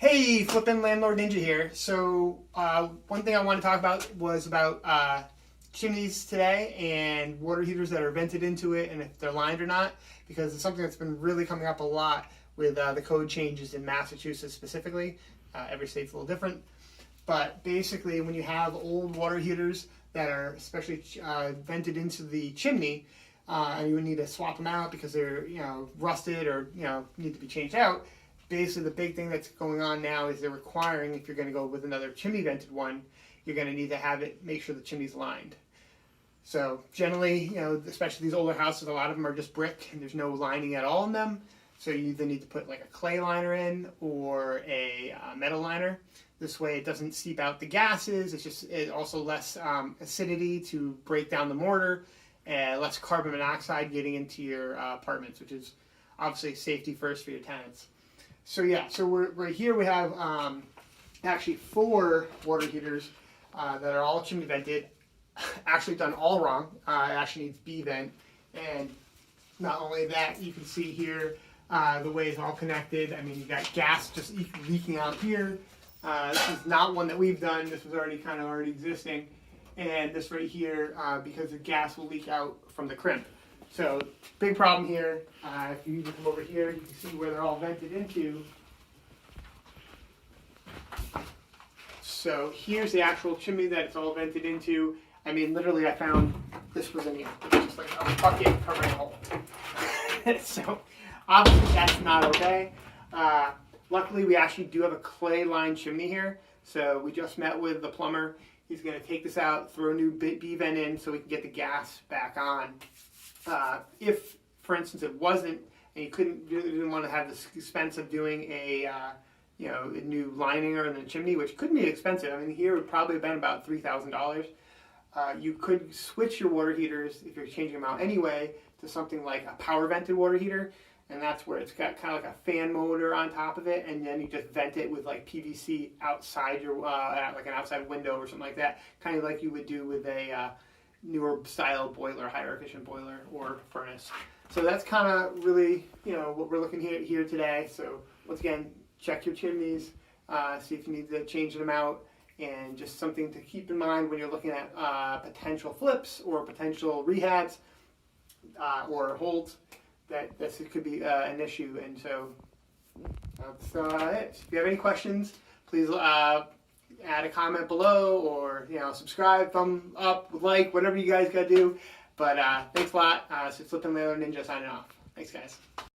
Hey, Flippin' Landlord Ninja here. So, one thing I want to talk about was about chimneys today and water heaters that are vented into it and if they're lined or not, because it's something that's been really coming up a lot with the code changes in Massachusetts specifically. Every state's a little different. But basically, when you have old water heaters that are especially vented into the chimney, and you would need to swap them out because they're rusted or need to be changed out. Basically, the big thing that's going on now is they're requiring, if you're going to go with another chimney vented one, you're going to need to have it, make sure the chimney's lined. So generally, especially these older houses, a lot of them are just brick and there's no lining at all in them. So you either need to put like a clay liner in or a metal liner. This way it doesn't seep out the gases. It's also less acidity to break down the mortar, and less carbon monoxide getting into your apartments, which is obviously safety first for your tenants. So yeah, so we're right here. We have actually 4 water heaters that are all chimney vented. Actually done all wrong. It actually needs B vent, and not only that, you can see here the way it's all connected. I mean, you got gas just leaking out here. This is not one that we've done. This was already already existing, and this right here because the gas will leak out from the crimp. So, big problem here. If you come over here, you can see where they're all vented into. So, here's the actual chimney that it's all vented into. I mean, literally, I found this was in here. Just like a bucket covering a hole. So, obviously, that's not okay. Luckily, we actually do have a clay-lined chimney here. So, we just met with the plumber. He's going to take this out, throw a new B vent in so we can get the gas back on. If, for instance, it wasn't, and you didn't want to have the expense of doing a new lining or in the chimney, which could be expensive. I mean, here it would probably have been about $3,000. You could switch your water heaters if you're changing them out anyway to something like a power vented water heater, and that's where it's got kind of like a fan motor on top of it, and then you just vent it with like PVC outside your like an outside window or something like that, kind of like you would do with a newer style boiler, higher efficient boiler or furnace. So that's kind of really, what we're looking at here today. So once again, check your chimneys, see if you need to change them out, and just something to keep in mind when you're looking at potential flips or potential rehabs or holds, that this could be an issue. And so that's it. If you have any questions, please add a comment below, or subscribe, thumb up, like, whatever you guys gotta do. But thanks a lot. So it's Flippin' Landlord Ninja signing off. Thanks, guys.